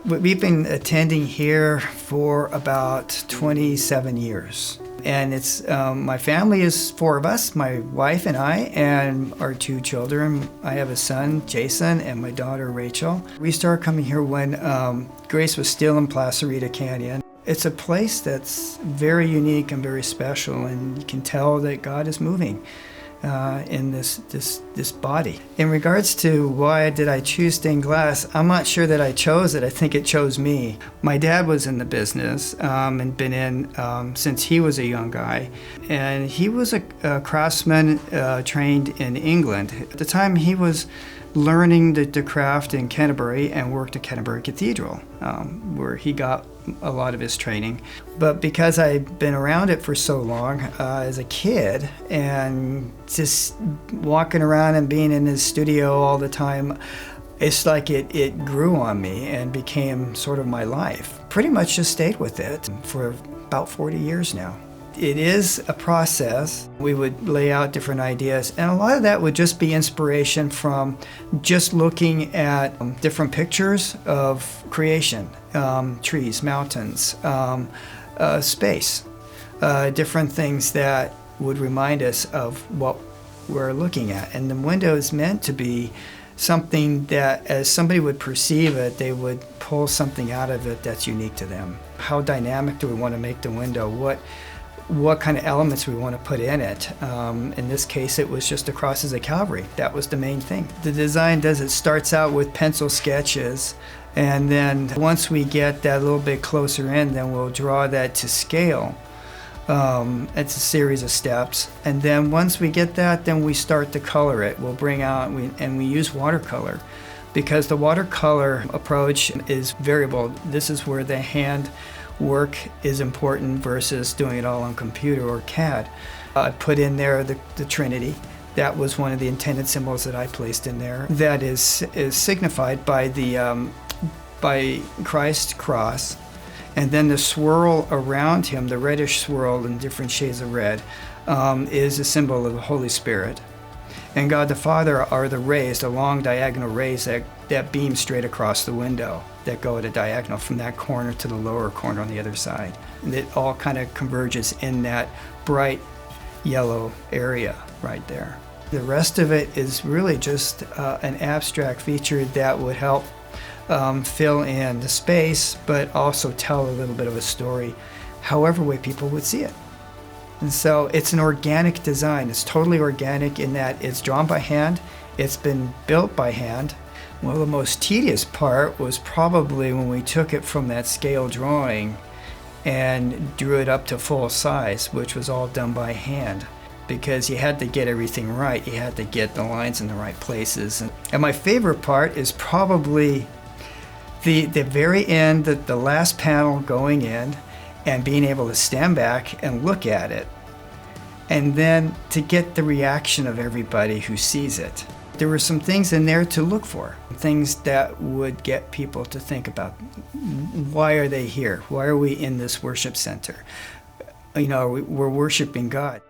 We've been attending here for about 27 years. And it's my family is four of us, my wife and I, and our two children. I have a son, Jason, and my daughter, Rachel. We started coming here when Grace was still in Placerita Canyon. It's a place that's very unique and very special, and you can tell that God is moving in this body. In regards to why did I choose stained glass, I'm not sure that I chose it. I think it chose me. My dad was in the business and been in since he was a young guy. And he was a craftsman trained in England. At the time, he was learning the craft in Canterbury and worked at Canterbury Cathedral, where he got a lot of his training. But because I've been around it for so long as a kid and just walking around and being in his studio all the time, it's like it grew on me and became sort of my life. Pretty much just stayed with it for about 40 years now. It is a process. We would lay out different ideas, and a lot of that would just be inspiration from just looking at different pictures of creation, trees, mountains, space, different things that would remind us of what we're looking at. And the window is meant to be something that, as somebody would perceive it, they would pull something out of it that's unique to them. How dynamic do we want to make the window? What kind of elements we want to put in it. In this case, it was just the crosses of Calvary. That was the main thing. The design starts out with pencil sketches, and then once we get that a little bit closer in, then we'll draw that to scale. It's a series of steps, and then once we get that, then we start to color it. We'll bring out, and we use watercolor, because the watercolor approach is variable. This is where the hand work is important versus doing it all on computer or CAD. I put in there the Trinity. That was one of the intended symbols that I placed in there. That is signified by by Christ's cross, and then the swirl around him, the reddish swirl in different shades of red, is a symbol of the Holy Spirit. And God the Father are the rays, the long diagonal rays that beam straight across the window, that go at a diagonal from that corner to the lower corner on the other side. And it all kind of converges in that bright yellow area right there. The rest of it is really just an abstract feature that would help fill in the space, but also tell a little bit of a story, however way people would see it. And so it's an organic design. It's totally organic in that it's drawn by hand. It's been built by hand. Well, the most tedious part was probably when we took it from that scale drawing and drew it up to full size, which was all done by hand, because you had to get everything right. You had to get the lines in the right places. And my favorite part is probably the very end, the last panel going in, and being able to stand back and look at it, and then to get the reaction of everybody who sees it. There were some things in there to look for, things that would get people to think about, why are they here? Why are we in this worship center? You know, we're worshiping God.